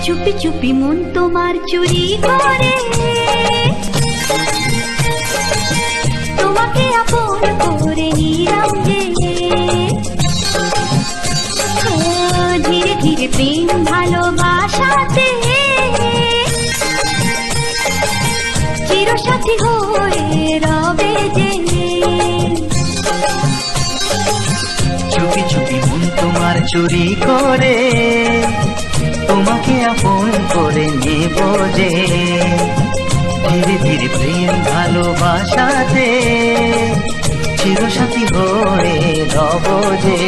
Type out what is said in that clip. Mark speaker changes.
Speaker 1: চুপি চুপি মন তোমার চুরি করে, তোমাকে আপন করে নিলাম যে। ধীরে ধীরে প্রেম ভালোবাসাতে চিরসাথী হয়ে রবে যে।
Speaker 2: চুপি চুপি মন তোমার চুরি করে, তোমাকে আপন করে নেব যে। ধীরে ধীরে প্রেম ভালোবাসাতে চিরসাথী হয়ে রব যে।